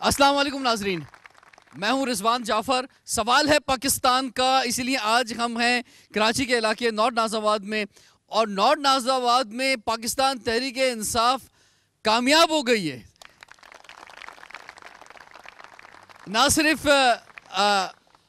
अस्सलाम वालेकुम नाजरीन, मैं हूं रिजवान जाफ़र। सवाल है पाकिस्तान का, इसलिए आज हम हैं कराची के इलाके नॉर्थ नाज़ाबाद में। और नॉर्थ नाज़ाबाद में पाकिस्तान तहरीक इंसाफ कामयाब हो गई है। ना सिर्फ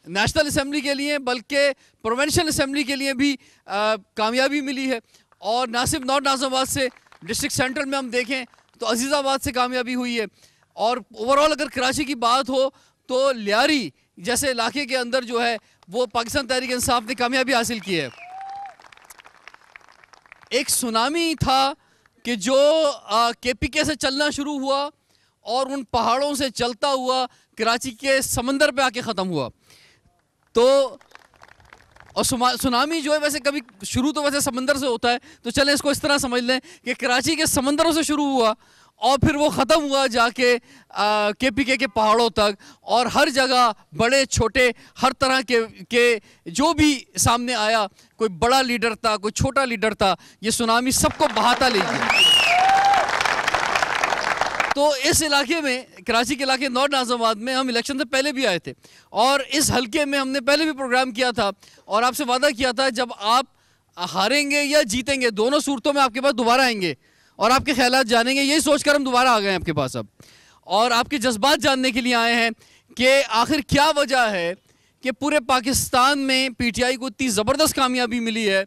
नेशनल असम्बली के लिए बल्कि प्रोविंशियल असम्बली के लिए भी कामयाबी मिली है। और ना सिर्फ नॉर्थ नाज़ाबाद से, डिस्ट्रिक्ट सेंट्रल में हम देखें तो अजीज़ाबाद से कामयाबी हुई है। और ओवरऑल अगर कराची की बात हो तो लियारी जैसे इलाके के अंदर जो है वो पाकिस्तान तहरीक इंसाफ ने कामयाबी हासिल की है। एक सुनामी था कि जो KPK से चलना शुरू हुआ और उन पहाड़ों से चलता हुआ कराची के समंदर पे आके ख़त्म हुआ। तो और सुनामी जो है वैसे कभी शुरू तो वैसे समंदर से होता है, तो चलें इसको इस तरह समझ लें कि कराची के समंदरों से शुरू हुआ और फिर वो ख़त्म हुआ जाके KPK के पहाड़ों तक। और हर जगह बड़े छोटे हर तरह के जो भी सामने आया, कोई बड़ा लीडर था, कोई छोटा लीडर था, ये सुनामी सबको बहाता ले गया। तो इस इलाके में, कराची के इलाके नॉर्थ नाज़ाबाद में, हम इलेक्शन से पहले भी आए थे और इस हलके में हमने पहले भी प्रोग्राम किया था और आपसे वादा किया था जब आप हारेंगे या जीतेंगे दोनों सूरतों में आपके पास दोबारा आएंगे और आपके ख्यालात जानेंगे। यही सोचकर हम दोबारा आ गए हैं आपके पास अब, और आपके जज्बात जानने के लिए आए हैं कि आखिर क्या वजह है कि पूरे पाकिस्तान में PTI को इतनी ज़बरदस्त कामयाबी मिली है।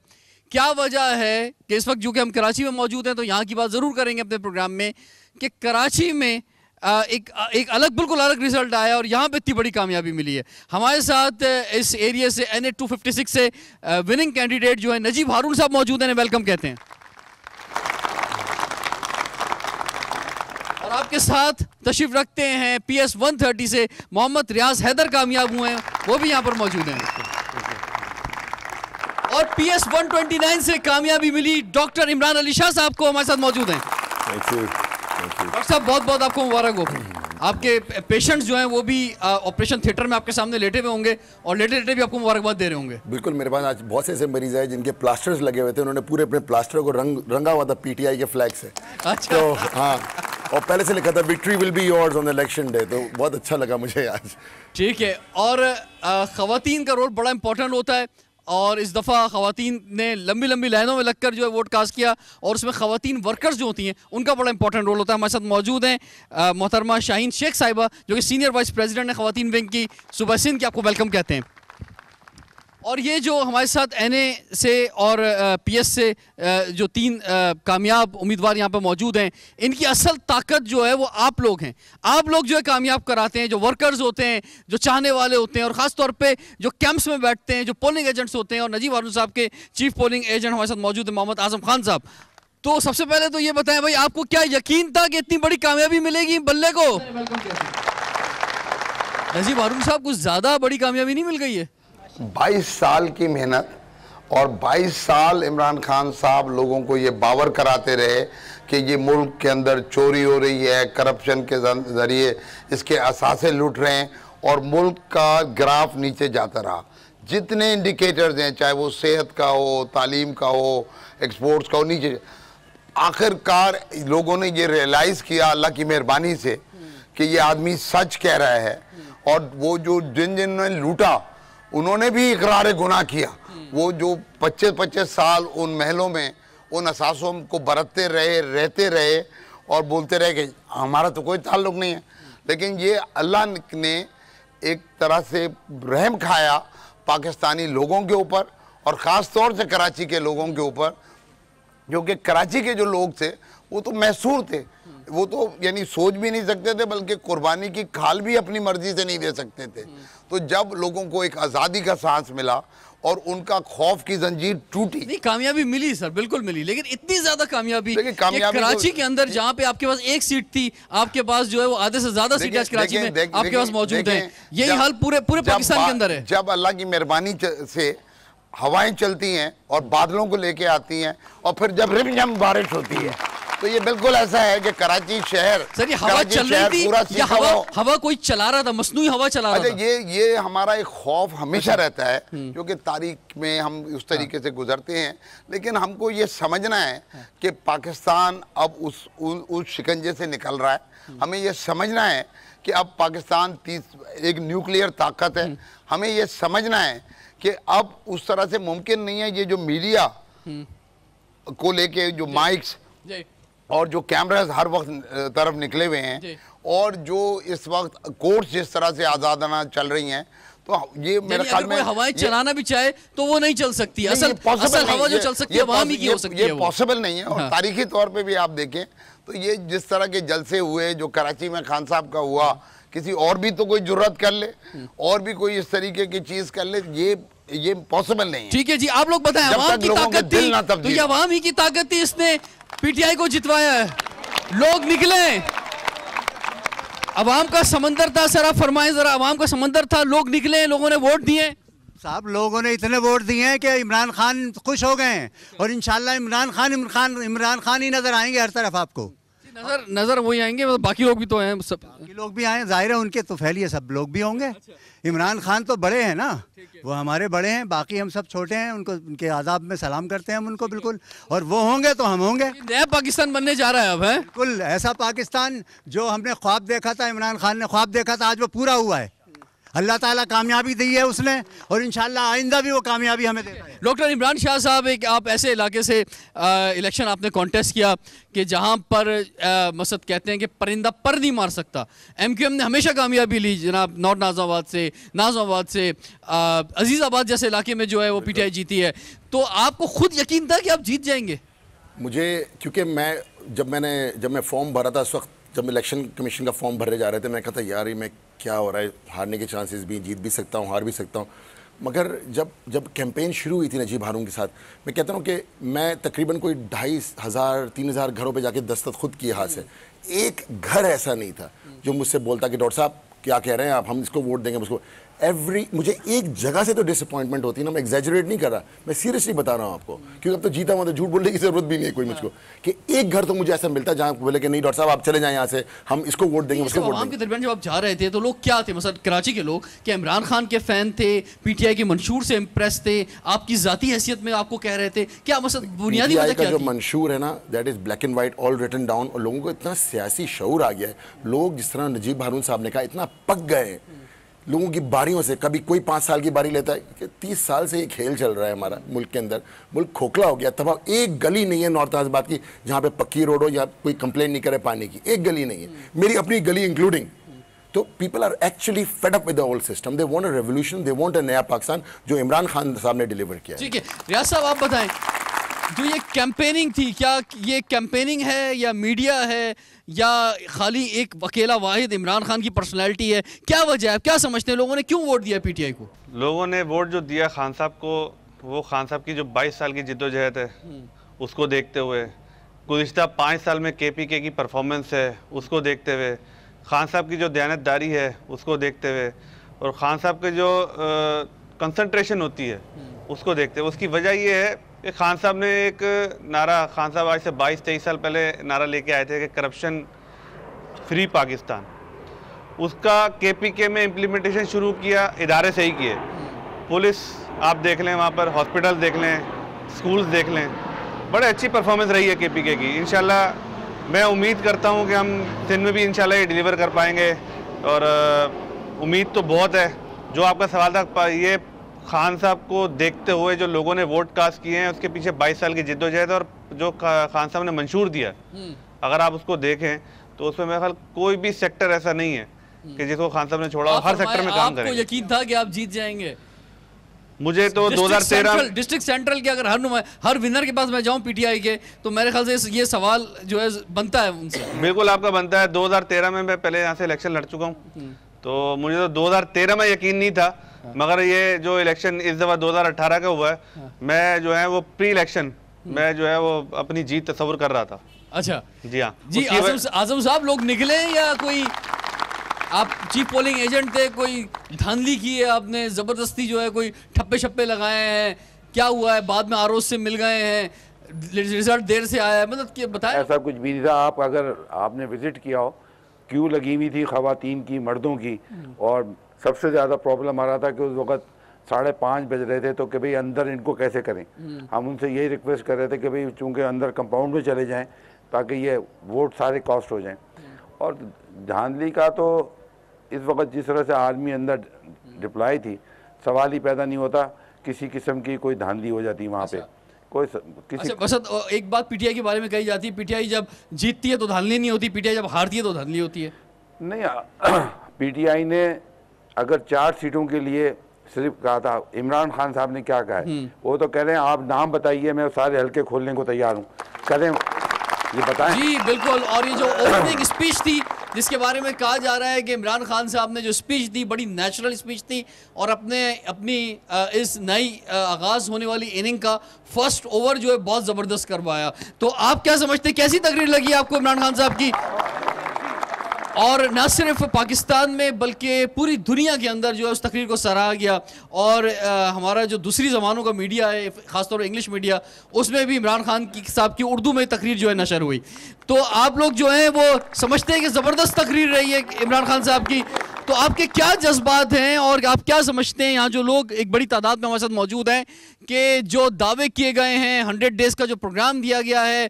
क्या वजह है कि इस वक्त जो कि हम कराची में मौजूद हैं तो यहाँ की बात ज़रूर करेंगे अपने प्रोग्राम में कि कराची में एक बिल्कुल अलग रिजल्ट आया और यहाँ पे इतनी बड़ी कामयाबी मिली है। हमारे साथ इस एरिया से NA 256 से विनिंग कैंडिडेट जो है नजीब हारून साहब मौजूद हैं, वेलकम कहते हैं। और आपके साथ तशरीफ रखते हैं PS 130 से मोहम्मद रियाज हैदर, कामयाब हुए हैं, वो भी यहाँ पर मौजूद हैं। और PS 129 से कामयाबी मिली डॉक्टर इमरान अली शाह साहब को, हमारे साथ मौजूद हैं। डॉक्टर साहब बहुत बहुत आपको मुबारक हो। आपके पेशेंट्स जो हैं वो भी ऑपरेशन थिएटर में आपके सामने लेटे हुए होंगे और लेटे लेटे भी आपको मुबारकबाद दे रहे होंगे। बिल्कुल, मेरे पास आज बहुत से ऐसे मरीज आए जिनके प्लास्टर्स लगे हुए थे, उन्होंने पूरे अपने प्लास्टर को रंगा हुआ था PTI के फ्लैग से। अच्छा। तो हाँ, और पहले से लिखा था victory will be yours on election day, तो बहुत अच्छा लगा मुझे आज। ठीक है। और ख़वातीन का रोल बड़ा इंपॉर्टेंट होता है और इस दफ़ा ख़वातीन ने लंबी लंबी लाइनों में लगकर जो है वोट कास्ट किया और उसमें ख़वातीन वर्कर्स जो होती हैं उनका बड़ा इंपॉर्टेंट रोल होता है। हमारे साथ मौजूद हैं मोहतरमा शाहीन शेख साहिबा जो कि सीनियर वाइस प्रेसिडेंट है ख़वातीन विंग की सूबा सिंध की, आपको वेलकम कहते हैं। और ये जो हमारे साथ NA से और PS से जो तीन कामयाब उम्मीदवार यहाँ पर मौजूद हैं, इनकी असल ताकत जो है वो आप लोग हैं। आप लोग जो है कामयाब कराते हैं, जो वर्कर्स होते हैं, जो चाहने वाले होते हैं, और ख़ास तौर पे जो कैंप्स में बैठते हैं, जो पोलिंग एजेंट्स होते हैं। और नजीब हारून साहब के चीफ पोलिंग एजेंट हमारे साथ मौजूद है मोहम्मद आजम खान साहब। तो सबसे पहले तो ये बताएं भाई, आपको क्या यकीन था कि इतनी बड़ी कामयाबी मिलेगी बल्ले को? नजीब हारून साहब, कुछ ज़्यादा बड़ी कामयाबी नहीं मिल गई है? 22 साल की मेहनत और 22 साल इमरान खान साहब लोगों को ये बावर कराते रहे कि ये मुल्क के अंदर चोरी हो रही है, करप्शन के ज़रिए इसके असासे लूट रहे हैं और मुल्क का ग्राफ नीचे जाता रहा। जितने इंडिकेटर्स हैं, चाहे वो सेहत का हो, तालीम का हो, एक्सपोर्ट्स का हो, नीचे। आखिरकार लोगों ने ये रियलाइज़ किया अल्लाह की मेहरबानी से कि ये आदमी सच कह रहा है। और वो जो जिन्होंने लूटा उन्होंने भी इकरार गुनाह किया। वो जो 25-25 साल उन महलों में उन असासों को बरतते रहे, रहते रहे और बोलते रहे कि हमारा तो कोई ताल्लुक नहीं है। लेकिन ये अल्लाह ने एक तरह से रहम खाया पाकिस्तानी लोगों के ऊपर और ख़ास तौर से कराची के लोगों के ऊपर, जो कि कराची के जो लोग थे वो तो मैसूर थे, वो तो यानी सोच भी नहीं सकते थे, बल्कि कुर्बानी की खाल भी अपनी मर्जी से नहीं दे सकते थे। तो जब लोगों को एक आज़ादी का सांस मिला और उनका खौफ की जंजीर टूटी। नहीं, कामयाबी मिली सर, बिल्कुल मिली, लेकिन इतनी ज्यादा कामयाबी कराची के अंदर जहां पे आपके पास एक सीट थी, आपके पास जो है वो आधे से ज्यादा सीट आज कराची में आपके पास मौजूद है। यही हाल पूरे पाकिस्तान के अंदर है। जब अल्लाह की मेहरबानी से हवाएं चलती हैं और बादलों को लेके आती हैं और फिर जब रिमझिम बारिश होती है तो ये बिल्कुल ऐसा है कि कराची शहर, सर ये हवा चल रही थी या हवा कोई चला रहा था, मसनूई हवा चला रहा था? ये हमारा एक खौफ हमेशा रहता है, क्योंकि तारीख में हम उस तरीके से गुजरते हैं। लेकिन हमको ये समझना है कि पाकिस्तान अब उस शिकंजे से निकल रहा है। हमें ये समझना है कि अब पाकिस्तान एक न्यूक्लियर ताकत है। हमें ये समझना है कि अब उस तरह से मुमकिन नहीं है। ये जो मीडिया को लेके जो माइक्स और जो कैमरास हर वक्त तरफ निकले हुए हैं, और जो इस वक्त कोर्ट्स जिस तरह से आज़ादाना चल रही हैं, तो ये मेरे ख्याल में हवाएं चलाना भी चाहे तो वो नहीं चल सकती। असल हवा जो चल सकती है वहां भी की हो सकती है, ये पॉसिबल नहीं है। और तारीखी तौर पे भी आप देखें तो ये जिस तरह के जलसे हुए जो कराची में खान साहब का हुआ, किसी और भी तो कोई जुर्रत कर ले और भी कोई इस तरीके की चीज कर ले, ये पॉसिबल नहीं है। ठीक है जी, आप लोग बताएं, अवाम की ताकत थी तो ये अवाम ही की ताकत थी, इसने पीटीआई को जितवाया है। लोग निकले, अवाम का समंदर था। सर आप फरमाएं जरा, अवाम का समंदर था, लोग निकले, लोगों ने वोट दिए। साहब लोगों ने इतने वोट दिए हैं कि इमरान खान खुश हो गए हैं, और इंशाल्लाह इमरान खान ही नजर आएंगे हर तरफ आपको। नजर वही आएंगे, बाकी लोग भी तो हैं, सब बाकी लोग भी आए, जाहिर है उनके तो फैलिए सब लोग भी होंगे। इमरान खान तो बड़े हैं ना, वो हमारे बड़े हैं, बाकी हम सब छोटे हैं। उनको उनके आदाब में सलाम करते हैं हम उनको बिल्कुल, और वो होंगे तो हम होंगे। नया पाकिस्तान बनने जा रहा है अब, है बिल्कुल ऐसा पाकिस्तान जो हमने ख्वाब देखा था, इमरान खान ने ख्वाब देखा था, आज वो पूरा हुआ है। अल्लाह ताला कामयाबी दी है उसने, और इंशाल्लाह आइंदा भी वो कामयाबी हमें देगा। डॉक्टर इमरान शाह साहब, एक आप ऐसे इलाके से इलेक्शन आपने कॉन्टेस्ट किया कि जहां पर मसद कहते हैं कि परिंदा पर नहीं मार सकता। एमक्यूएम ने हमेशा कामयाबी ली जनाब, नॉर्थ नाज़ाबाद से अजीज़ाबाद जैसे इलाके में जो है वो पीटीआई जीती है। तो आपको खुद यकीन था कि आप जीत जाएंगे? मुझे, क्योंकि जब मैं फॉर्म भरा था, उस वक्त जब इलेक्शन कमीशन का फॉर्म भरने जा रहे थे, मैं कहता यार ये मैं क्या हो रहा है, हारने के चांसेस भी, जीत भी सकता हूँ, हार भी सकता हूँ। मगर जब कैंपेन शुरू हुई थी नजीब हारून के साथ, मैं कहता हूँ कि मैं तकरीबन कोई 2,500-3,000 घरों पे जाके दस्तखत खुद किए हाथ से। एक घर ऐसा नहीं था जो मुझसे बोलता कि डॉक्टर साहब क्या कह रहे हैं आप, हम इसको वोट देंगे उसको। मुझे एक जगह से तो डिसअपॉइंटमेंट होती है ना, मैं एग्जैजरेट नहीं कर रहा, मैं सीरियसली बता रहा हूँ आपको, क्योंकि अब तो जीता हुआ तो झूठ बोलने की जरूरत भी नहीं है कोई मुझको, कि एक घर तो मुझे ऐसा मिलता जहाँ बोले कि नहीं डॉक्टर साहब आप चले जाएं यहाँ से, हम इसको वोट देंगे, उसको वोट देंगे। के दरमियान जब आप जा रहे थे तो लोग क्या थे, मतलब कराची के लोग क्या इमरान खान के फैन थे, पीटीआई के मंशूर से इम्प्रेस थे, आपकी जाती हैसियत में आपको कह रहे थे क्या, मतलब बुनियादी वजह क्या थी? जो मंशूर है ना, that is black and white all written down, और लोगों को इतना सियासी शऊर आ गया है, लोग जिस तरह नजीब हारून साहब ने कहा इतना पक गए लोगों की बारियों से। कभी कोई 5 साल की बारी लेता है कि 30 साल से ये खेल चल रहा है हमारा मुल्क के अंदर, मुल्क खोखला हो गया। तब एक गली नहीं है नॉर्थ नाज़ाबाद की जहाँ पे पक्की रोड हो या कोई कंप्लेंट नहीं करे पानी की, एक गली नहीं है, मेरी अपनी गली इंक्लूडिंग। तो people are actually fed up with the old system, they want a revolution, they want a नया पाकिस्तान, जो इमरान खान साहब ने डिलीवर किया। ठीक है रियाज साहब आप बताएं, जो ये कैंपेनिंग थी, क्या ये कैंपेनिंग है या मीडिया है या खाली एक अकेला वाहिद इमरान खान की पर्सनैलिटी है? क्या वजह है, क्या समझते हैं लोगों ने क्यों वोट दिया पीटीआई को? लोगों ने वोट जो दिया खान साहब को, वो खान साहब की जो 22 साल की जिद्दोजहद है उसको देखते हुए, गुज़िश्ता 5 साल में केपीके की परफॉर्मेंस है उसको देखते हुए, खान साहब की जो दयानतदारी है उसको देखते हुए, और खान साहब की जो कंसंट्रेशन होती है उसको देखते हुए। उसकी वजह ये है कि खान साहब ने एक नारा, खान साहब आज से 22-23 साल पहले नारा लेके आए थे कि करप्शन फ्री पाकिस्तान, उसका केपीके में इम्प्लीमेंटेशन शुरू किया, इदारे से ही किए। पुलिस आप देख लें, वहाँ पर हॉस्पिटल देख लें, स्कूल्स देख लें, बड़े अच्छी परफॉर्मेंस रही है केपीके की। इंशाल्लाह मैं उम्मीद करता हूँ कि हम सिंध में भी इंशाल्लाह ये डिलीवर कर पाएंगे, और उम्मीद तो बहुत है। जो आपका सवाल था, ये खान साहब को देखते हुए जो लोगों ने वोट कास्ट किए हैं, उसके पीछे 22 साल की जिद्दोजहद, और जो खान साहब ने मंशूर दिया, अगर आप उसको देखें तो उसमें मेरे ख्याल कोई भी सेक्टर ऐसा नहीं है कि जिसको खान साहब ने छोड़ा, हर सेक्टर में काम करेंगे। आपको यकीन था कि आप जीत जाएंगे? मुझे तो 2013 डिस्ट्रिक्ट सेंट्रल के अगर हर विनर के पास मैं जाऊं पीटीआई के, तो मेरे ख्याल से ये सवाल जो है बनता है उनसे। बिल्कुल आपका बनता है। 2013 में मैं पहले यहाँ से इलेक्शन लड़ चुका हूँ, तो मुझे तो 2013 में यकीन नहीं था, मगर ये जो इलेक्शन इस दफ़ा 2018 का हुआ है, मैं जो है वो प्री इलेक्शन मैं जो है वो अपनी जीत तस्वुर कर रहा था। अच्छा जी हाँ जी। आजम साहब लोग निकले या कोई आप चीफ पोलिंग एजेंट थे, कोई धांधली की है आपने, ज़बरदस्ती जो है कोई ठप्पे शप्पे लगाए हैं, क्या हुआ है? बाद में आरोज से मिल गए हैं, रिजल्ट देर से आया है, मतलब कि बताएं। ऐसा कुछ भी नहीं था। आप अगर आपने विजिट किया हो, क्यू लगी हुई थी ख़वातीन की, मर्दों की, और सबसे ज़्यादा प्रॉब्लम आ रहा था कि उस वक्त 5:30 बज रहे थे, तो कि भाई अंदर इनको कैसे करें। हम उनसे यही रिक्वेस्ट कर रहे थे कि भाई चूँकि अंदर कंपाउंड में चले जाएं ताकि ये वोट सारे कॉस्ट हो जाएं। और धांधली का तो इस वक्त जिस तरह से आर्मी अंदर डिप्लॉय थी, सवाल ही पैदा नहीं होता किसी किस्म की कोई धांधली हो जाती वहाँ पे कोई किसी। अच्छा बस एक बात पीटीआई के बारे में कही जाती है, पीटीआई जब जीतती है तो धांधली नहीं होती, पीटीआई जब हारती है तो धांधली होती है। नहीं, पीटीआई ने अगर 4 सीटों के लिए सिर्फ कहा था, इमरान खान साहब ने क्या कहा है, वो तो कह रहे हैं आप नाम बताइए, मैं सारे हल्के खोलने को तैयार हूँ, करें ये बताएं। जी बिल्कुल। और ये जो ओपनिंग स्पीच थी जिसके बारे में कहा जा रहा है कि इमरान खान साहब ने जो स्पीच दी बड़ी नेचुरल स्पीच थी, और अपनी इस नई आगाज़ होने वाली इनिंग का फर्स्ट ओवर जो है बहुत ज़बरदस्त करवाया। तो आप क्या समझते, कैसी तकरीर लगी आपको इमरान खान साहब की? और न सिर्फ पाकिस्तान में बल्कि पूरी दुनिया के अंदर जो है उस तकरीर को सराहा गया, और हमारा जो दूसरी ज़बानों का मीडिया है, ख़ासतौर पर इंग्लिश मीडिया, उसमें भी इमरान खान की साहब की उर्दू में तकरीर जो है नशर हुई। तो आप लोग जो हैं वो समझते हैं कि ज़बरदस्त तकरीर रही है इमरान खान साहब की, तो आपके क्या जज्बात हैं और आप क्या समझते हैं? यहाँ जो लोग एक बड़ी तादाद में हमारे साथ मौजूद हैं कि जो दावे किए गए हैं, 100 डेज़ का जो प्रोग्राम दिया गया है,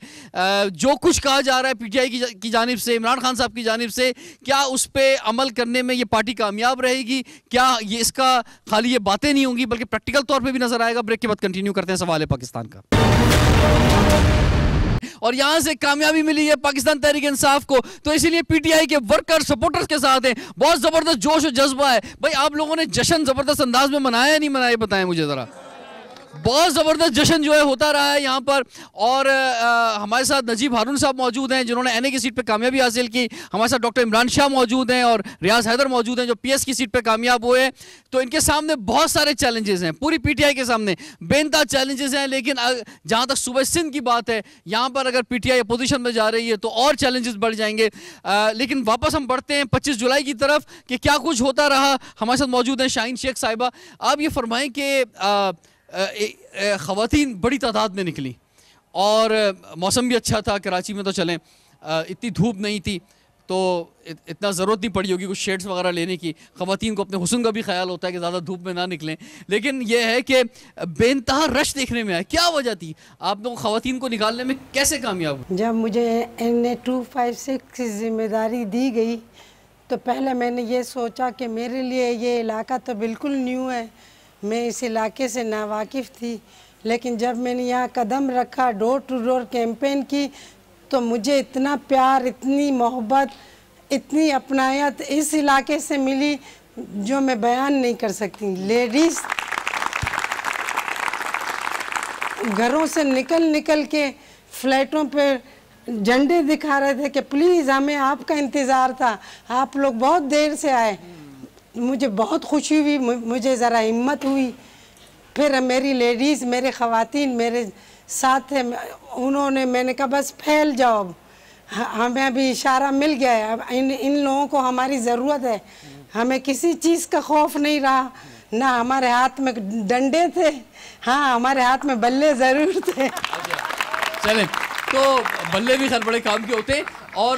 जो कुछ कहा जा रहा है पीटीआई की जानिब से, इमरान खान साहब की जानिब से, क्या उस पर अमल करने में ये पार्टी कामयाब रहेगी? क्या ये इसका खाली ये बातें नहीं होंगी बल्कि प्रैक्टिकल तौर पर भी नजर आएगा? ब्रेक के बाद कंटिन्यू करते हैं सवाल है पाकिस्तान का। और यहां से कामयाबी मिली है पाकिस्तान तहरीक इंसाफ को, तो इसीलिए पीटीआई के वर्कर सपोर्टर्स के साथ हैं, बहुत जबरदस्त जोश और जज्बा है। भाई आप लोगों ने जश्न जबरदस्त अंदाज में मनाया या नहीं मनाया, बताएं मुझे जरा। बहुत ज़बरदस्त जश्न जो है होता रहा है यहाँ पर। और हमारे साथ नजीब हारून साहब मौजूद हैं जिन्होंने एनए की सीट पे कामयाबी हासिल की, हमारे साथ डॉक्टर इमरान शाह मौजूद हैं और रियाज हैदर मौजूद हैं जो पीएस की सीट पे कामयाब हुए। तो इनके सामने बहुत सारे चैलेंजेस हैं, पूरी पीटीआई के सामने बेनता चैलेंजेस हैं। लेकिन जहाँ तक सूबे सिंध की बात है, यहाँ पर अगर पीटीआई अपोजिशन में जा रही है तो और चैलेंजेस बढ़ जाएंगे। लेकिन वापस हम बढ़ते हैं 25 जुलाई की तरफ कि क्या कुछ होता रहा। हमारे साथ मौजूद हैं शाहीन शेख साहिबा। आप ये फरमाएँ कि ख़वातीन बड़ी तादाद में निकली और मौसम भी अच्छा था, कराची में तो चलें इतनी धूप नहीं थी, तो इतना ज़रूरत नहीं पड़ी होगी कुछ शेड्स वगैरह लेने की। ख़वातीन को अपने हुस्न का भी ख्याल होता है कि ज़्यादा धूप में ना निकलें, लेकिन यह है कि बेनतहा रश देखने में आया। क्या वजह थी, आप लोग ख़वातीन को निकालने में कैसे कामयाब हुए? जब मुझे NA 256 की जिम्मेदारी दी गई तो पहले मैंने ये सोचा कि मेरे लिए ये इलाका तो बिल्कुल न्यू है, मैं इस इलाके से नावाकिफ़ थी। लेकिन जब मैंने यहाँ कदम रखा, डोर टू डोर कैंपेन की, तो मुझे इतना प्यार, इतनी मोहब्बत, इतनी अपनायत इस इलाके से मिली जो मैं बयान नहीं कर सकती। लेडीज़ घरों से निकल के फ्लैटों पर झंडे दिखा रहे थे कि प्लीज़ हमें आपका इंतज़ार था, आप लोग बहुत देर से आए। मुझे बहुत खुशी हुई, मुझे ज़रा हिम्मत हुई। फिर मेरी लेडीज़, मेरे ख़वातीन मेरे साथ थे, उन्होंने, मैंने कहा बस फैल जाओ, हमें अभी इशारा मिल गया है, अब इन लोगों को हमारी ज़रूरत है। हमें किसी चीज़ का खौफ नहीं रहा, ना हमारे हाथ में डंडे थे, हाँ हमारे हाथ में बल्ले ज़रूर थे। चलें, तो बल्ले भी खैर बड़े काम के होते हैं। और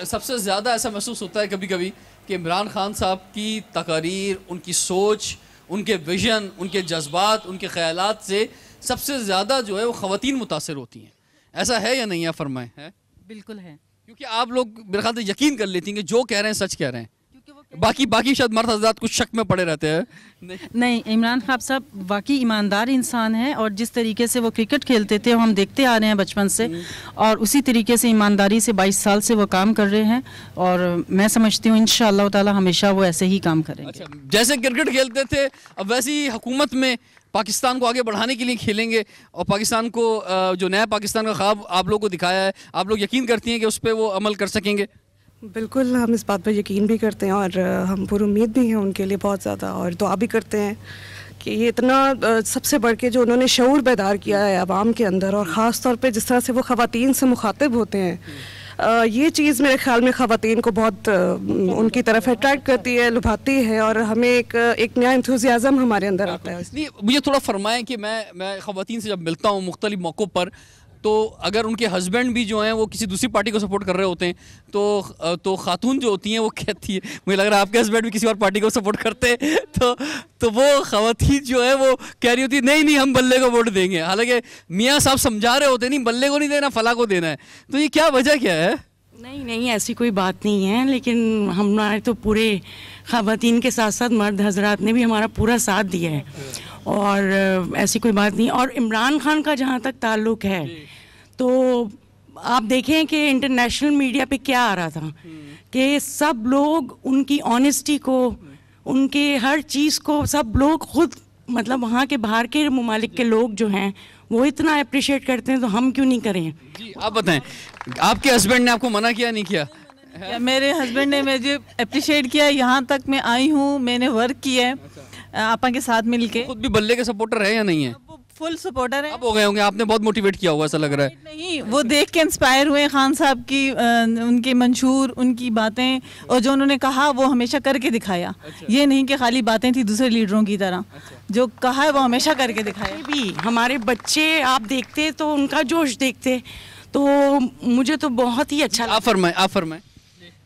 सबसे ज़्यादा ऐसा महसूस होता है कभी कभी कि इमरान खान साहब की तकारीर, उनकी सोच, उनके विजन, उनके जज्बात, उनके ख़यालात से सबसे ज़्यादा जो है वो ख़वातीन मुतासिर होती हैं। ऐसा है या नहीं, आप फरमाएं? है, बिल्कुल है, क्योंकि आप लोग मेरे ख्याल से यकीन कर लेती हैं कि जो कह रहे हैं सच कह रहे हैं, बाकी शायद मर्द हज़रात कुछ शक में पड़े रहते हैं। नहीं, इमरान खान साहब वाकई ईमानदार इंसान हैं, और जिस तरीके से वो क्रिकेट खेलते थे हम देखते आ रहे हैं बचपन से, और उसी तरीके से ईमानदारी से 22 साल से वो काम कर रहे हैं, और मैं समझती हूँ इंशाअल्लाह ताला हमेशा वो ऐसे ही काम करेंगे। अच्छा, जैसे क्रिकेट खेलते थे अब वैसे ही हुकूमत में पाकिस्तान को आगे बढ़ाने के लिए खेलेंगे, और पाकिस्तान को जो नया पाकिस्तान का ख्वाब आप लोगों को दिखाया है, आप लोग यकीन करती हैं कि उस पर वो अमल कर सकेंगे? बिल्कुल, हम इस बात पर यकीन भी करते हैं और हम पूरी उम्मीद भी हैं उनके लिए बहुत ज़्यादा, और दुआ भी करते हैं कि ये इतना सबसे बढ़ के जो उन्होंने शऊर बेदार किया है आवाम के अंदर, और ख़ास तौर पे जिस तरह से वो ख़वातीन से मुखातिब होते हैं, ये चीज़ मेरे ख्याल में ख़वातीन को बहुत उनकी तरफ अट्रैक्ट करती है, लुभाती है, और हमें एक नया इंथुजियाज़म हमारे अंदर आता है। नहीं, मुझे थोड़ा फरमाएं कि मैं ख़वातीन से जब मिलता हूँ मुख्तलिफ मौक़ों पर, तो अगर उनके हस्बैंड भी जो हैं वो किसी दूसरी पार्टी को सपोर्ट कर रहे होते हैं तो खातून जो होती हैं वो कहती है, मुझे लग रहा है आपके हस्बैंड भी किसी और पार्टी को सपोर्ट करते हैं, तो वो ख़वातीन जो है वो कह रही होती है नहीं हम बल्ले को वोट देंगे, हालांकि मियाँ साहब समझा रहे होते नहीं बल्ले को नहीं देना फला को देना है। तो ये क्या वजह क्या है? नहीं ऐसी कोई बात नहीं है, लेकिन हमारे तो पूरे ख़वातीन के साथ साथ मर्द हजरात ने भी हमारा पूरा साथ दिया है, और ऐसी कोई बात नहीं। और इमरान खान का जहाँ तक ताल्लुक़ है, तो आप देखें कि इंटरनेशनल मीडिया पे क्या आ रहा था कि सब लोग उनकी ऑनेस्टी को, उनके हर चीज़ को सब लोग खुद, मतलब वहाँ के बाहर के ममालिक के लोग जो हैं वो इतना अप्रिशिएट करते हैं, तो हम क्यों नहीं करें? जी आप बताएं, आपके हस्बैंड ने आपको मना किया नहीं किया? मेरे हस्बैंड ने मुझे अप्रिशिएट किया, यहाँ तक मैं आई हूँ, मैंने वर्क किया है आपा के साथ मिलके। खुद भी बल्ले के सपोर्टर है या नहीं है? फुल सपोर्टर है। अब हो गए होंगे, आपने बहुत मोटिवेट किया होगा ऐसा लग रहा है। नहीं, वो देख के इंस्पायर हुए खान साहब की, उनके मंशूर, उनकी बातें, और जो उन्होंने कहा वो हमेशा करके दिखाया। ये नहीं कि खाली बातें थी दूसरे लीडरों की तरह, जो कहा है वो हमेशा करके दिखाया। भी हमारे बच्चे आप देखते तो उनका जोश देखते, तो मुझे तो बहुत ही अच्छा। आप फरमाएं।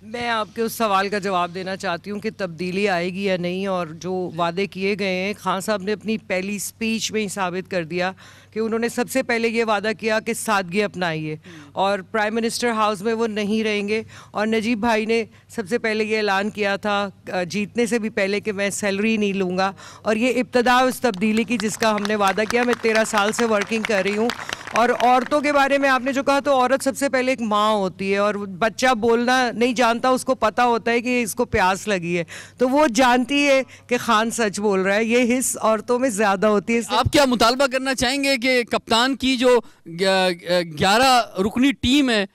मैं आपके उस सवाल का जवाब देना चाहती हूँ कि तब्दीली आएगी या नहीं, और जो वादे किए गए हैं, खान साहब ने अपनी पहली स्पीच में ही साबित कर दिया कि उन्होंने सबसे पहले ये वादा किया कि सादगी अपनाइए, और प्राइम मिनिस्टर हाउस में वो नहीं रहेंगे। और नजीब भाई ने सबसे पहले ये ऐलान किया था जीतने से भी पहले कि मैं सैलरी नहीं लूँगा, और ये इब्तदा उस तब्दीली की जिसका हमने वादा किया। मैं 13 साल से वर्किंग कर रही हूँ। और औरतों के बारे में आपने जो कहा, तो औरत सबसे पहले एक माँ होती है, और बच्चा बोलना नहीं जानता, उसको पता होता है कि इसको प्यास लगी है, तो वो जानती है कि खान सच बोल रहा है। ये हिस्स औरतों में ज़्यादा होती है। आप क्या मुतालबा करना चाहेंगे कि कप्तान की जो 11 रुकनी टीम है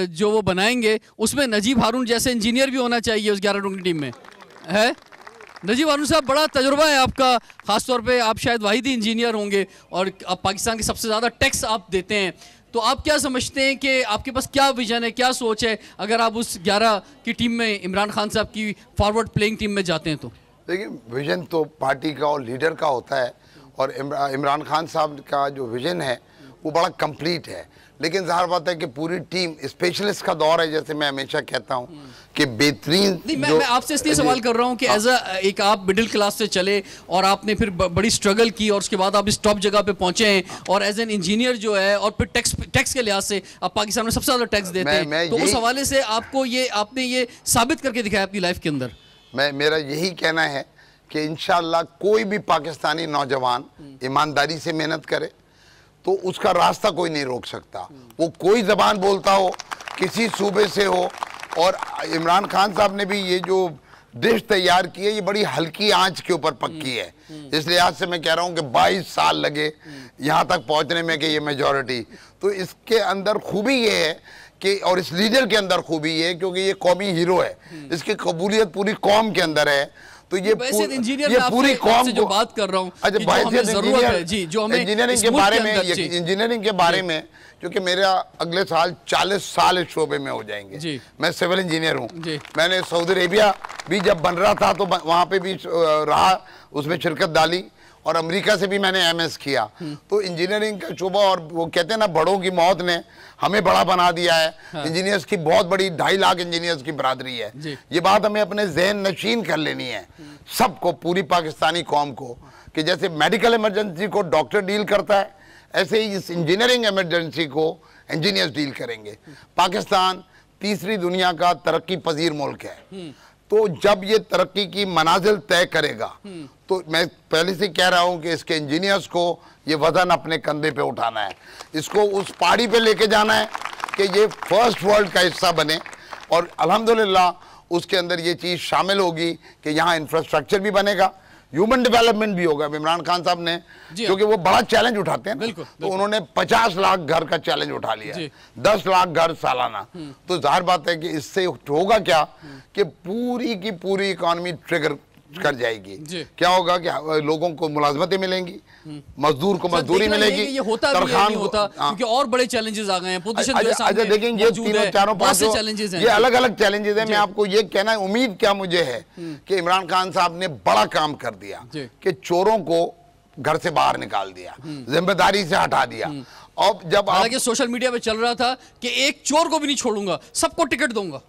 जो वो बनाएंगे, उसमें नजीब हारून जैसे इंजीनियर भी होना चाहिए उस 11 रुकनी टीम में? है नजीब हारून साहब, बड़ा तजुर्बा है आपका, ख़ासतौर पे आप शायद वाहिद ही इंजीनियर होंगे, और आप पाकिस्तान के सबसे ज़्यादा टैक्स आप देते हैं, तो आप क्या समझते हैं कि आपके पास क्या विजन है, क्या सोच है अगर आप उस 11 की टीम में, इमरान खान साहब की फॉरवर्ड प्लेइंग टीम में जाते हैं? तो देखिए, विजन तो पार्टी का और लीडर का होता है, और इमरान खान साहब का जो विजन है वो बड़ा कंप्लीट है, लेकिन ज़ाहिर बात है कि पूरी टीम स्पेशलिस्ट का दौर है, जैसे मैं हमेशा कहता हूँ कि बेहतरीन। मैं आपसे इसलिए सवाल कर रहा हूँ कि एज एक आप मिडिल क्लास से चले और आपने फिर बड़ी स्ट्रगल की, और उसके बाद आप इस टॉप जगह पे पहुंचे हैं, और एज एन इंजीनियर जो है, और फिर टैक्स के लिहाज से आप पाकिस्तान में सबसे ज़्यादा टैक्स देते हैं, तो उस हवाले से आपने ये साबित करके दिखाया अपनी लाइफ के अंदर। मेरा यही कहना है कि इंशाअल्लाह कोई भी पाकिस्तानी नौजवान ईमानदारी से मेहनत करे तो उसका रास्ता कोई नहीं रोक सकता, वो कोई ज़बान बोलता हो, किसी सूबे से हो। और इमरान खान साहब ने भी ये जो डिश तैयार की है, ये बड़ी हल्की आंच के ऊपर पक्की है, इस लिहाज से मैं कह रहा हूँ कि 22 साल लगे यहाँ तक पहुँचने में कि ये मेजॉरिटी। तो इसके अंदर खूबी ये है कि, और इस लीडर के अंदर खूबी ये है क्योंकि ये कौमी हीरो है, इसकी कबूलियत पूरी कौम के अंदर है, तो ये पूरी कौम से जो बात कर रहा हूँ, अच्छा इंजीनियरिंग के बारे में, क्योंकि मेरा अगले साल 40 साल इस शोबे में हो जाएंगे। मैं सिविल इंजीनियर हूँ, मैंने सऊदी अरेबिया भी जब बन रहा था तो वहाँ पे भी रहा, उसमें शिरकत डाली, और अमेरिका से भी मैंने MS किया। तो इंजीनियरिंग का शोबा, और वो कहते हैं ना, बड़ों की मौत ने हमें बड़ा बना दिया है। हाँ। इंजीनियर्स की बहुत बड़ी 2.5 लाख इंजीनियर्स की बरादरी है। ये बात हमें अपने जहन नशीन कर लेनी है सबको, पूरी पाकिस्तानी कौम को, कि जैसे मेडिकल इमरजेंसी को डॉक्टर डील करता है, ऐसे ही इस इंजीनियरिंग इमरजेंसी को इंजीनियर्स डील करेंगे। पाकिस्तान तीसरी दुनिया का तरक्की पजीर मुल्क है, तो जब ये तरक्की की मनाजिल तय करेगा, तो मैं पहले से कह रहा हूं कि इसके इंजीनियर्स को ये वजन अपने कंधे पे उठाना है, इसको उस पहाड़ी पे लेके जाना है कि ये फर्स्ट वर्ल्ड का हिस्सा बने। और अल्हम्दुलिल्लाह उसके अंदर ये चीज़ शामिल होगी कि यहाँ इंफ्रास्ट्रक्चर भी बनेगा, ह्यूमन डेवलपमेंट भी होगा। इमरान खान साहब ने, क्योंकि वो बड़ा चैलेंज उठाते हैं, तो उन्होंने 50 लाख घर का चैलेंज उठा लिया, 10 लाख घर सालाना। तो जाहिर बात है कि इससे होगा क्या कि पूरी की पूरी इकॉनमी ट्रिगर कर जाएगी। क्या होगा कि लोगों को मुलाजमतें मिलेंगी, मजदूर को मजदूरी मिलेगी। ये होता भी नहीं होता, क्योंकि और बड़े चैलेंजेस आ गए हैं। पोजीशन जो है सामने देखेंगे, ये तीनों चारों पांचों चैलेंजेस हैं, ये अलग अलग चैलेंजेस हैं। मैं आपको ये कहना है, उम्मीद क्या मुझे है कि इमरान खान साहब ने बड़ा काम कर दिया कि चोरों को घर से बाहर निकाल दिया, जिम्मेदारी से हटा दिया। और जब हालांकि सोशल मीडिया पे चल रहा था कि एक चोर को भी नहीं छोड़ूंगा, सबको टिकट दूंगा।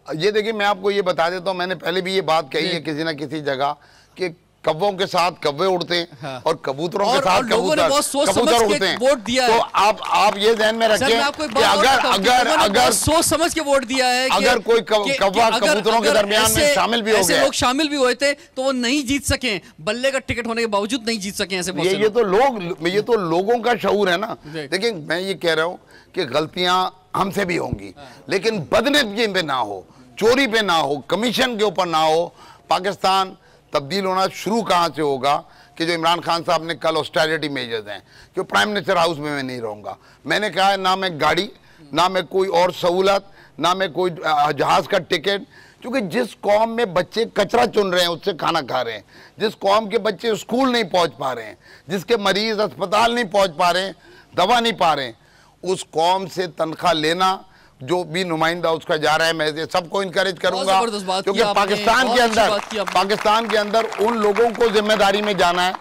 ये देखिए, मैं आपको ये बता देता हूँ, मैंने पहले भी ये बात कही है किसी ना किसी जगह कि कौवों के साथ कौवे उड़ते हैं और कबूतरों के साथ कबूतर उड़ते हैं। वोट दिया तो आप ये ध्यान में रखें कि अगर सोच समझ के वोट दिया है, अगर कोई कौवा कबूतरों के दरमियान में शामिल भी हो गए, लोग शामिल भी हुए थे, तो वो नहीं जीत सके, बल्ले का टिकट होने के बावजूद नहीं जीत सके। ऐसे ये तो लोगों का शऊर है ना। देखिए, मैं ये कह रहा हूँ कि गलतियां हमसे भी होंगी, लेकिन बदनीति पे ना हो, चोरी पे ना हो, कमीशन के ऊपर ना हो। पाकिस्तान तब्दील होना शुरू कहाँ से होगा कि जो इमरान खान साहब ने कल ऑस्टेरिटी मेजर्स हैं, कि प्राइम मिनिस्टर हाउस में मैं नहीं रहूँगा। मैंने कहा है, ना मैं गाड़ी, ना मैं कोई और सहूलत, ना मैं कोई जहाज़ का टिकट, क्योंकि जिस कौम में बच्चे कचरा चुन रहे हैं उससे खाना खा रहे हैं, जिस कौम के बच्चे स्कूल नहीं पहुँच पा रहे हैं, जिसके मरीज अस्पताल नहीं पहुँच पा रहे हैं, दवा नहीं पा रहे हैं, उस कौम से तनख्वाह लेना जो भी नुमाइंदा उसका जा रहा है, मैं सबको इनकरेज करूंगा, क्योंकि पाकिस्तान के अंदर उन लोगों को जिम्मेदारी में जाना है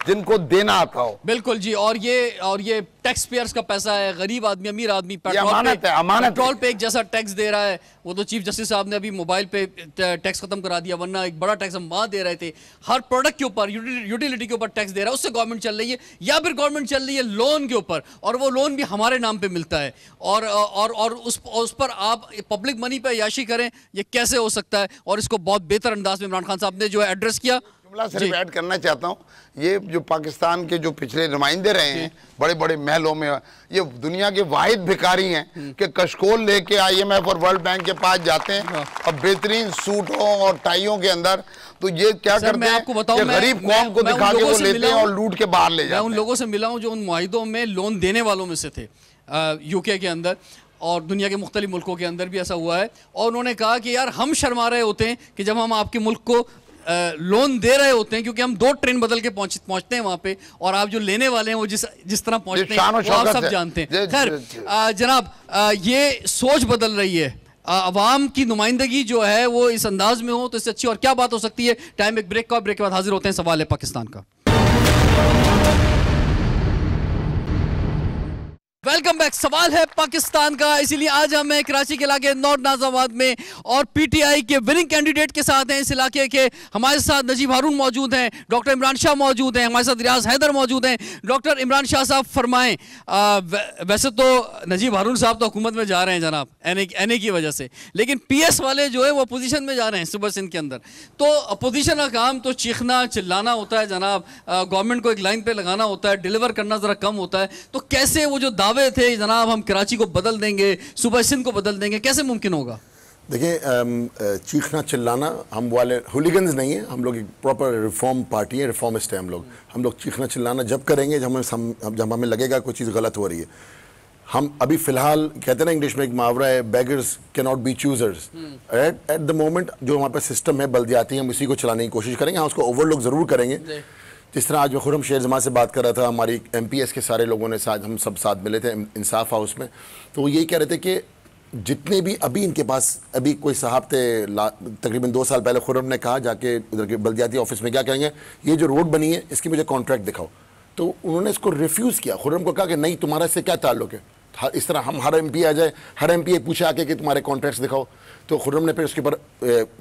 जिनको देना आता हो। बिल्कुल जी। और ये टैक्स पेयर्स का पैसा है, गरीब आदमी, अमीर आदमी पेट्रोल पे एक जैसा टैक्स दे रहा है। वो तो चीफ जस्टिस साहब ने अभी मोबाइल पे टैक्स खत्म करा दिया, वरना एक बड़ा टैक्स हम वहां दे रहे थे। हर प्रोडक्ट के ऊपर, यूटिलिटी के ऊपर टैक्स दे रहा है, उससे गवर्नमेंट चल रही है। या फिर गवर्नमेंट चल रही है लोन के ऊपर, और वो लोन भी हमारे नाम पे मिलता है, और उस पर आप पब्लिक मनी पे अय्याशी करें, ये कैसे हो सकता है? और इसको बहुत बेहतर अंदाज में इमरान खान साहब ने जो है एड्रेस किया। सिर्फ ऐड करना चाहता हूँ, ये जो पाकिस्तान के जो पिछले नुमाइंदे रहे हैं बड़े बड़े महलों में, ये दुनिया के वाहिद भिखारी हैं कि कशकोल लेके IMF और वर्ल्ड बैंक के पास जाते हैं और बेहतरीन सूटों और टाइयों के अंदर, तो ये क्या करते हैं कि गरीब कौम को दिखा के वो लेते हैं और लूट के बाहर ले जाते हैं। मैं उन लोगों से मिला हूँ जो उन मुआहिदों में लोन देने वालों में से थे, UK के अंदर और दुनिया के मुख्तलिफ मुल्कों के अंदर भी ऐसा हुआ है। और उन्होंने कहा कि यार, हम शर्मा रहे होते हैं कि जब हम आपके मुल्क को लोन दे रहे होते हैं, क्योंकि हम 2 ट्रेन बदल के पहुंचते हैं वहां पे, और आप जो लेने वाले हैं वो जिस तरह पहुंचते हैं वो आप सब जानते हैं। खैर जनाब, ये सोच बदल रही है, अवाम की नुमाइंदगी जो है वो इस अंदाज में हो, तो इससे अच्छी और क्या बात हो सकती है। टाइम एक ब्रेक का, ब्रेक के बाद हाजिर होते हैं सवाल है पाकिस्तान का। Welcome back. सवाल है पाकिस्तान का, इसीलिए आज हम हैं कराची के इलाके नॉर्थ नाज़ाबाद में और PTI के विनिंग कैंडिडेट के साथ हैं इस इलाके के। हमारे साथ नजीब हारून मौजूद हैं, डॉक्टर इमरान शाह मौजूद हैं, हमारे साथ रियाज हैदर मौजूद हैं। डॉक्टर इमरान शाह साहब फरमाएं, वैसे तो नजीब हारून साहब तो हुकूमत में जा रहे हैं जनाब, एनए की वजह से, लेकिन PS वाले जो है वो अपोजिशन में जा रहे हैं सुबह सिंध के अंदर। तो अपोजिशन का काम तो चीखना चिल्लाना होता है जनाब, गवर्नमेंट को एक लाइन पे लगाना होता है, डिलीवर करना ज़रा कम होता है। तो कैसे वो जो दावे थे जनाब, हम कराची को बदल देंगे, सुबह सिंध को बदल देंगे, कैसे मुमकिन होगा? देखिए, चीखना चिल्लाना, हम वाले हुलिगन्स नहीं है, हम लोग एक प्रॉपर रिफॉर्म पार्टी है, रिफॉर्मिस्ट है हम लोग चीखना चिल्लाना जब करेंगे जब हमें लगेगा कोई चीज़ गलत हो रही है। हम अभी फ़िलहाल कहते हैं ना, इंग्लिश में एक मुहावरा है, beggars can not be choosers. At the moment जो हमारे पास सिस्टम है बल्दियाती, हम उसी को चलाने की कोशिश करेंगे। हाँ, उसको ओवरलुक ज़रूर करेंगे। जिस तरह आज मैं खुर्रम शेर जमा से बात कर रहा था, हमारी MPS के सारे लोगों ने साथ, हम सब साथ मिले थे इंसाफ हाउस में, तो वो यही कह रहे थे कि जितने भी अभी इनके पास अभी कोई साहब थे, तकरीबन 2 साल पहले खुर्रम ने कहा जाके उधर के बल्दियाती ऑफिस में, क्या कहेंगे, ये जो रोड बनी है इसकी मुझे कॉन्ट्रैक्ट दिखाओ। तो उन्होंने इसको रिफ्यूज़ किया। खुर्रम को कहा कि नहीं, तुम्हारा इससे क्या ताल्लुक है। इस तरह हम हर MP आ जाए, हर MP पूछे आके कि तुम्हारे कॉन्ट्रैक्ट्स दिखाओ। तो खुर्रम ने फिर उसके ऊपर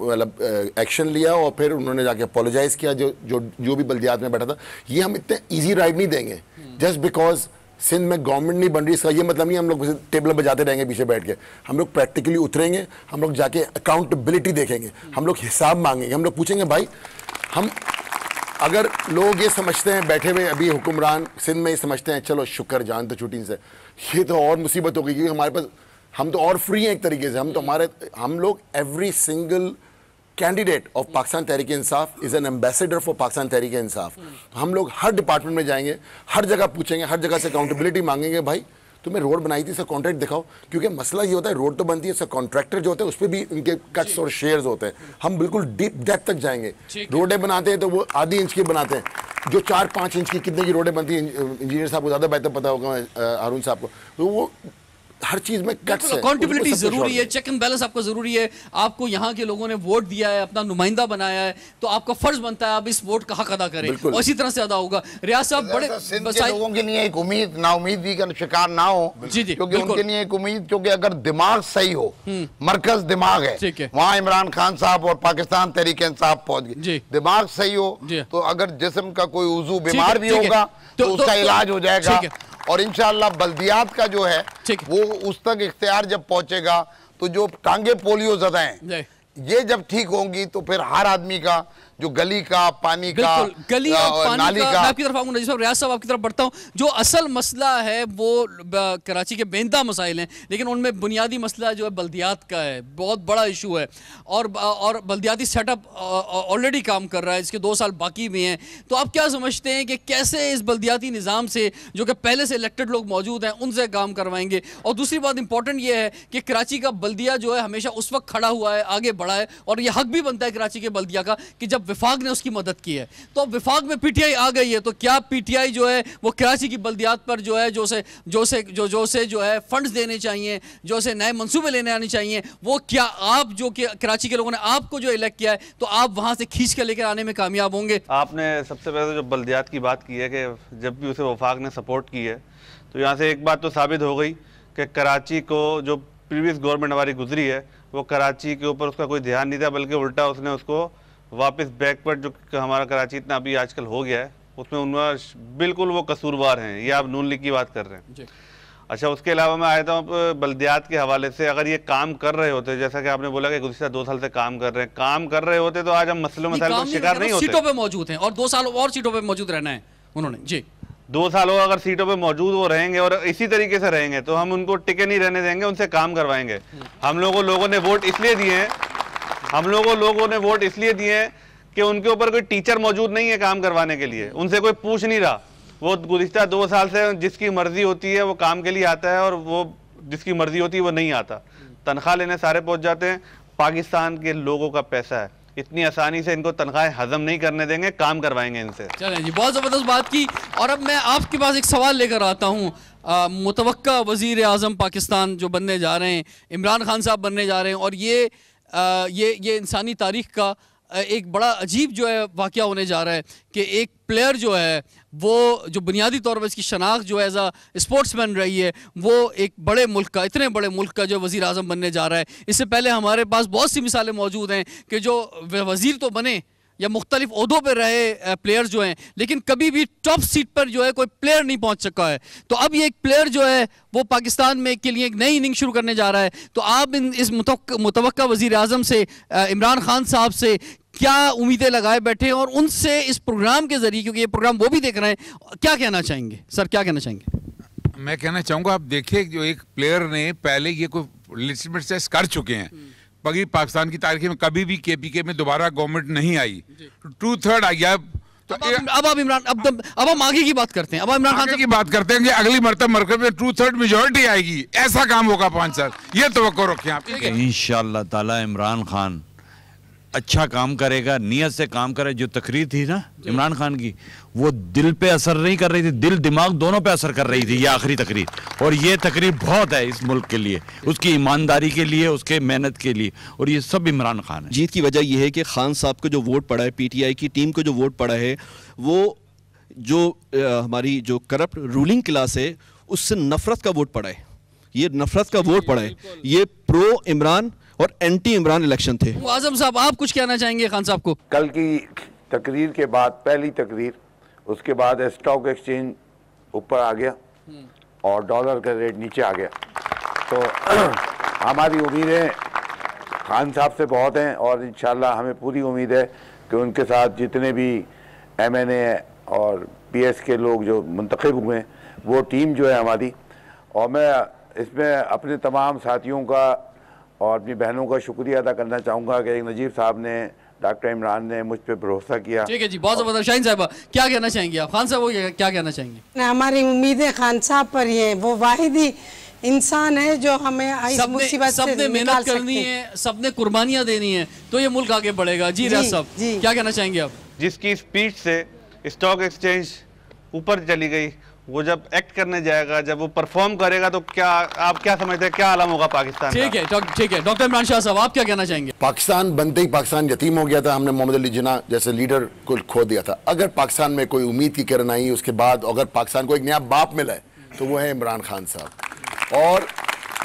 मतलब एक्शन लिया और फिर उन्होंने जाके अपोलोजाइज़ किया जो भी बल्दियात में बैठा था। ये हम इतने ईजी राइड नहीं देंगे जस्ट बिकॉज सिंध में गवर्नमेंट नहीं बन रही। इसका ये मतलब नहीं हम लोग टेबल बजाते रहेंगे पीछे बैठ के। हम लोग प्रैक्टिकली उतरेंगे, हम लोग जाके अकाउंटेबिलिटी देखेंगे, हम लोग हिसाब मांगेंगे, हम लोग पूछेंगे भाई, हम अगर लोग ये समझते हैं बैठे हुए अभी हुक्मरान सिंध में ये समझते हैं चलो शुक्र जान तो छुट्टी से, ये तो और मुसीबत हो गई क्योंकि हमारे पास, हम तो और फ्री हैं एक तरीके से। हम लोग every single candidate of Pakistan Tehreek Insaf is an ambassador for Pakistan Tehreek Insaf. हम लोग हर डिपार्टमेंट में जाएंगे, हर जगह पूछेंगे, हर जगह से अकाउंटेबिलिटी मांगेंगे, भाई तुम्हें रोड बनाई थी, सर कॉन्ट्रैक्ट दिखाओ, क्योंकि मसला ये होता है रोड तो बनती है सर, कॉन्ट्रैक्टर जो होते हैं उस पर भी उनके कट्स और शेयर्स होते हैं। हम बिल्कुल डीप डेप्थ तक जाएंगे। रोडें बनाते हैं तो वो आधी इंच की बनाते हैं, जो 4-5 इंच की कितने की रोडें बनती हैं इंजीनियर साहब को ज़्यादा बेहतर पता होगा, हारून साहब को, तो वो हर चीज में कट्स है। अकाउंटेबिलिटी जरूरी है, चेक एंड बैलेंस आपका जरूरी है। आपको यहाँ के लोगों ने वोट दिया है, अपना नुमाइंदा बनाया है, तो आपका फर्ज बनता है आप इस वोट का हक अदा करें और इसी तरह से अदा होगा। रियाज साहब बड़े लोगों के लिए एक उम्मीद नाउमीदी का शिकार ना हो, क्योंकि उनके लिए एक उम्मीद, क्योंकि अगर दिमाग सही हो, मरकज दिमाग है, वहाँ इमरान खान साहब और पाकिस्तान तहरीक इंसाफ पहुंच गए, दिमाग सही हो तो अगर जिस्म का कोई उजू बीमार भी होगा तो उसका इलाज हो जाएगा। और इंशाअल्लाह बल्दियात का जो है वो उस तक इख्तियार जब पहुंचेगा तो जो टांगे पोलियो ज़दा हैं ये जब ठीक होंगी तो फिर हर आदमी का जो गली का पानी का, गली और पानी नाली का, का। मैं आपकी तरफ आऊंगा नजीर साहब, रियाज साहब आपकी तरफ बढ़ता हूं। जो असल मसला है वो कराची के बेंदा मसाइल हैं, लेकिन उनमें बुनियादी मसला जो है बल्दियात का है, बहुत बड़ा इशू है और बल्दियाती सेटअप ऑलरेडी काम कर रहा है, इसके 2 साल बाकी भी हैं। तो आप क्या समझते हैं कि कैसे इस बल्दियाती निज़ाम से जो कि पहले से इलेक्टेड लोग मौजूद हैं उनसे काम करवाएंगे? और दूसरी बात इंपॉर्टेंट ये है कि कराची का बल्दिया जो है हमेशा उस वक्त खड़ा हुआ है, आगे बढ़ा है, और ये हक भी बनता है कराची के बल्दिया का कि जब विफाक ने उसकी मदद की है। तो अब विफाक में पीटीआई आ गई है, तो क्या पीटीआई जो है वो कराची की बल्दियात पर जो है जो से जो है फंड्स देने चाहिए, जो से नए मंसूबे लेने आने चाहिए, वो क्या आप जो कि कराची के लोगों ने आपको जो इलेक्ट किया है तो आप वहां से खींच कर लेकर आने में कामयाब होंगे? आपने सबसे पहले जो बल्दियात की बात की है कि जब भी उसे वफाक ने सपोर्ट की है, तो यहाँ से एक बात तो साबित हो गई कि कराची को जो प्रीवियस गवर्नमेंट हमारी गुजरी है वो कराची के ऊपर उसका कोई ध्यान नहीं था, बल्कि उल्टा उसने उसको वापस बैकवर्ड जो हमारा कराची इतना अभी आजकल हो गया है उसमें उनमें बिल्कुल वो कसूरवार हैं। ये आप नून लीग की बात कर रहे हैं। अच्छा, उसके अलावा मैं आया था बल्दियात के हवाले से, अगर ये काम कर रहे होते, जैसा कि आपने बोला कि गुज़िश्ता 2 साल से काम कर रहे होते तो आज हम मसलों मसाइल का शिकार नहीं होते। सीटों पे मौजूद हैं और 2 साल और सीटों पे मौजूद रहना है उन्होंने। जी 2 सालों अगर सीटों पे मौजूद वो रहेंगे और इसी तरीके से रहेंगे तो हम उनको टिके नहीं रहने देंगे, उनसे काम करवाएंगे। हम लोगों ने वोट इसलिए दिए हैं, हम लोगों ने वोट इसलिए दिए हैं कि उनके ऊपर कोई टीचर मौजूद नहीं है काम करवाने के लिए, उनसे कोई पूछ नहीं रहा। वो गुज़िश्ता 2 साल से जिसकी मर्जी होती है वो काम के लिए आता है और वो जिसकी मर्जी होती है वो नहीं आता। तनख्वाह लेने सारे पहुंच जाते हैं। पाकिस्तान के लोगों का पैसा है, इतनी आसानी से इनको तनख्वाहें हजम नहीं करने देंगे, काम करवाएंगे इनसे। चलें जी, बहुत ज़बरदस्त बात की। और अब मैं आपके पास एक सवाल लेकर आता हूँ। मुतवक्का वज़ीर आज़म पाकिस्तान जो बनने जा रहे हैं, इमरान खान साहब बनने जा रहे हैं, और ये इंसानी तारीख का एक बड़ा अजीब जो है वाक़या होने जा रहा है कि एक प्लेयर जो है वो जो बुनियादी तौर पर इसकी शनाख्त जो एज अ स्पोर्ट्समैन रही है, वो एक बड़े मुल्क का, इतने बड़े मुल्क का जो वज़ीर आज़म बनने जा रहा है। इससे पहले हमारे पास बहुत सी मिसालें मौजूद हैं कि जो वज़ीर तो बने या मुख्तलिफ ओहदों पर रहे प्लेयर जो हैं, लेकिन कभी भी टॉप सीट पर जो है कोई प्लेयर नहीं पहुंच सका है। तो अब ये एक प्लेयर जो है वो पाकिस्तान में के लिए एक नई इनिंग शुरू करने जा रहा है। तो आप इस मुतवक्का वज़ीर आज़म से, इमरान खान साहब से क्या उम्मीदें लगाए बैठे हैं और उनसे इस प्रोग्राम के ज़रिए, क्योंकि ये प्रोग्राम वो भी देख रहे हैं, क्या कहना चाहेंगे? सर क्या कहना चाहेंगे? मैं कहना चाहूँगा, आप देखिए जो एक प्लेयर ने पहले ये कोई लिस्टमेंट टेस्ट कर चुके हैं, बल्कि पाकिस्तान की तारीख में कभी भी केपीके में दोबारा गवर्नमेंट नहीं आई, 2/3 आई। तो अब हम आगे की बात करते हैं। अब इमरान खान की बात करते हैं कि अगली मरतबा में 2/3 मेजोरिटी आएगी, ऐसा काम होगा 5 साल, ये तवक्को रखें आप। इंशाअल्लाह ताला इमरान खान अच्छा काम करेगा, नियत से काम करे। जो तकरीर थी ना इमरान खान की, वो दिल पे असर नहीं कर रही थी, दिल दिमाग दोनों पे असर कर रही थी ये आखिरी तकरीर। और ये तकरीर बहुत है इस मुल्क के लिए, उसकी ईमानदारी के लिए, उसके मेहनत के लिए, और ये सब इमरान खान है। जीत की वजह यह है कि खान साहब को जो वोट पड़ा है, पीटीआई की टीम को जो वोट पड़ा है, वो जो हमारी जो करप्ट रूलिंग क्लास है उससे नफरत का वोट पड़ा है। ये नफरत का वोट पड़ा है, ये प्रो इमरान और एंटी इमरान इलेक्शन थे। आजम साहब आप कुछ कहना चाहेंगे खान साहब को? कल की तकरीर के बाद, पहली तकरीर, उसके बाद स्टॉक एक्सचेंज ऊपर आ गया और डॉलर का रेट नीचे आ गया। तो हमारी उम्मीदें खान साहब से बहुत हैं और इंशाल्लाह हमें पूरी उम्मीद है कि उनके साथ जितने भी MNA और PS के लोग जो मुंतखब हुए हैं, वो टीम जो है हमारी, और मैं इसमें अपने तमाम साथियों का और अपनी बहनों का शुक्रिया अदा करना चाहूँगा कि एक नजीर साहब ने डॉक्टर इमरान ने मुझ पर भरोसा किया। ठीक है जी, बहुत ज़बरदस्त। शाहीन साहब क्या कहना चाहेंगे आप? खान साहब वो क्या कहना चाहेंगे? हमारी उम्मीदें खान साहब पर ही हैं, वो वाहिद ही इंसान है जो हमें इस मुसीबत से सबने मेहनत करनी है, सबने कुर्बानियां देनी है, तो ये मुल्क आगे बढ़ेगा। जी रियाज साहब क्या कहना चाहेंगे आप? जिसकी स्पीड से स्टॉक एक्सचेंज ऊपर चली गई, वो जब एक्ट करने जाएगा, जब वो परफॉर्म करेगा, तो क्या आप क्या समझते हैं क्या आलम होगा पाकिस्तान? ठीक है, ठीक है। डॉक्टर इमरान शाह साहब आप क्या कहना चाहेंगे? पाकिस्तान बनते ही पाकिस्तान यतीम हो गया था। हमने मोहम्मद अली जिन्ना जैसे लीडर को खो दिया था। अगर पाकिस्तान में कोई उम्मीद की किरण आई उसके बाद, अगर पाकिस्तान को एक नया बाप मिला है तो वो है इमरान खान साहब। और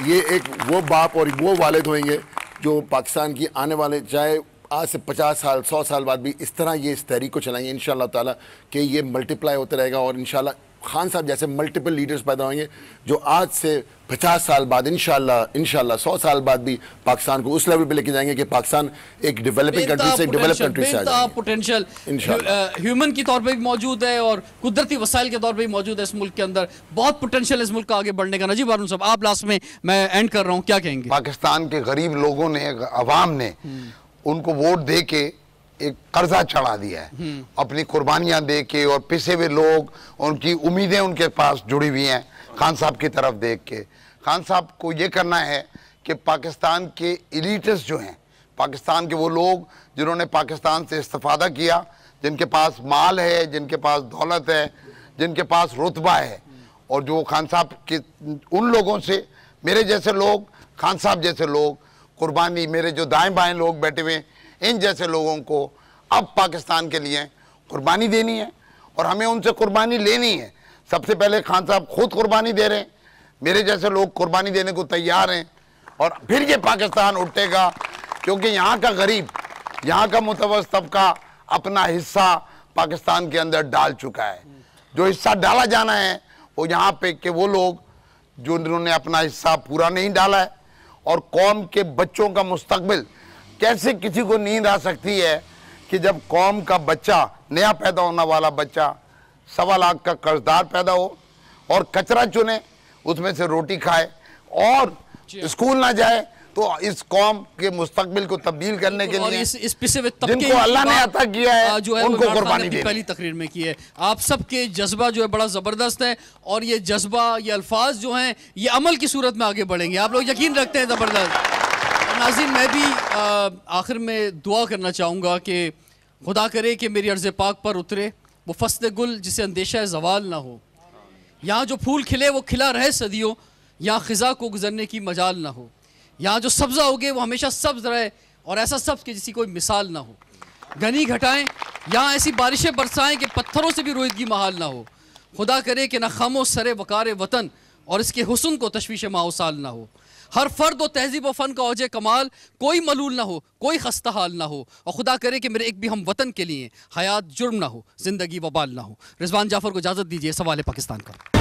ये एक वो बाप और वो वालिद होंगे जो पाकिस्तान की आने वाले, चाहे आज से 50 साल 100 साल बाद भी इस तरह ये इस तहरीक को चलाएंगे इंशाअल्लाह ताला कि ये मल्टीप्लाई होता रहेगा। और इंशाअल्लाह खान साहब जैसे मल्टीपल लीडर्स पैदा होंगे जो आज से 50 साल बाद इंशाअल्लाह 100 साल बाद भी पाकिस्तान को उस लेवल पे लेके जाएंगे कि पाकिस्तान एक डेवलपिंग कंट्री से डेवलप कंट्री से आ जाए। पोटेंशियल ह्यूमन की तौर पे भी मौजूद है और कुदरती वसाइल के तौर पे भी मौजूद है इस मुल्क के अंदर। बहुत पोटेंशियल इस मुल्क का आगे बढ़ने का। नजीब हारून साहब आप लास्ट में, मैं एंड कर रहा हूँ, क्या कहेंगे? पाकिस्तान के गरीब लोगों ने, अवाम ने उनको वोट दे के एक कर्जा चढ़ा दिया है, अपनी कुर्बानियां दे के, और पिसे हुए लोग, उनकी उम्मीदें उनके पास जुड़ी हुई हैं खान साहब की तरफ देख के। खान साहब को ये करना है कि पाकिस्तान के एलिटिस्ट जो हैं, पाकिस्तान के वो लोग जिन्होंने पाकिस्तान से इस्तेफादा किया, जिनके पास माल है, जिनके पास दौलत है, जिनके पास रुतबा है, और जो खान साहब के उन लोगों से, मेरे जैसे लोग, खान साहब जैसे लोग, कुर्बानी, मेरे जो दाएं बाएं लोग बैठे हुए, इन जैसे लोगों को अब पाकिस्तान के लिए कुर्बानी देनी है और हमें उनसे कुर्बानी लेनी है। सबसे पहले खान साहब खुद कुर्बानी दे रहे हैं, मेरे जैसे लोग कुर्बानी देने को तैयार हैं, और फिर ये पाकिस्तान उठेगा। क्योंकि यहाँ का गरीब, यहाँ का मुतवस्सित तबका अपना हिस्सा पाकिस्तान के अंदर डाल चुका है। जो हिस्सा डाला जाना है वो यहाँ पे कि वो लोग जो उन्होंने अपना हिस्सा पूरा नहीं डाला है, और कौम के बच्चों का मुस्तकबिल, कैसे किसी को नींद आ सकती है कि जब कौम का बच्चा, नया पैदा होने वाला बच्चा 1.25 लाख का कर्जदार पैदा हो और कचरा चुने, उसमें से रोटी खाए और स्कूल ना जाए, तो इस कौम के मुस्तकबिल को तब्दील करने के लिए जिनको अल्लाह ने अता किया है जो है उनको कुर्बानी देनी। पहली तकरीर में की है। आप सबके जज्बा जो है बड़ा ज़बरदस्त है, और ये जज्बा, ये अल्फाज जो हैं, ये अमल की सूरत में आगे बढ़ेंगे। आप लोग यकीन रखते हैं, ज़बरदस्त। नाज़रीन, मैं भी आखिर में दुआ करना चाहूँगा कि खुदा करे कि मेरी अर्ज़ पाक पर उतरे वो फस्ल गुल जिसे अंदेशा ज़वाल ना हो। यहाँ जो फूल खिले वो खिला रहे सदियों, यहाँ ख़िज़ा को गुजरने की मजाल ना हो। यहाँ जो सब्ज़ा उगे वो हमेशा सब्ज़ रहे, और ऐसा सब्ज़ कि जिसकी कोई मिसाल ना हो। घनी घटाएं यहाँ ऐसी बारिशें बरसाएं कि पत्थरों से भी रोईदगी महाल ना हो। खुदा करे कि न खामो सरे वकार वतन और इसके हुस्न को तशवीश माओसाल ना हो। हर फर्द और तहजीब व फ़न का औजे कमाल, कोई मलूल ना हो, कोई खस्ता हाल ना हो, और खुदा करे कि मेरे एक भी हम वतन के लिए हयात जुर्म ना हो, ज़िंदगी वबाल ना हो। रिजवान जाफ़र को इजाज़त दीजिए। सवाल पाकिस्तान का।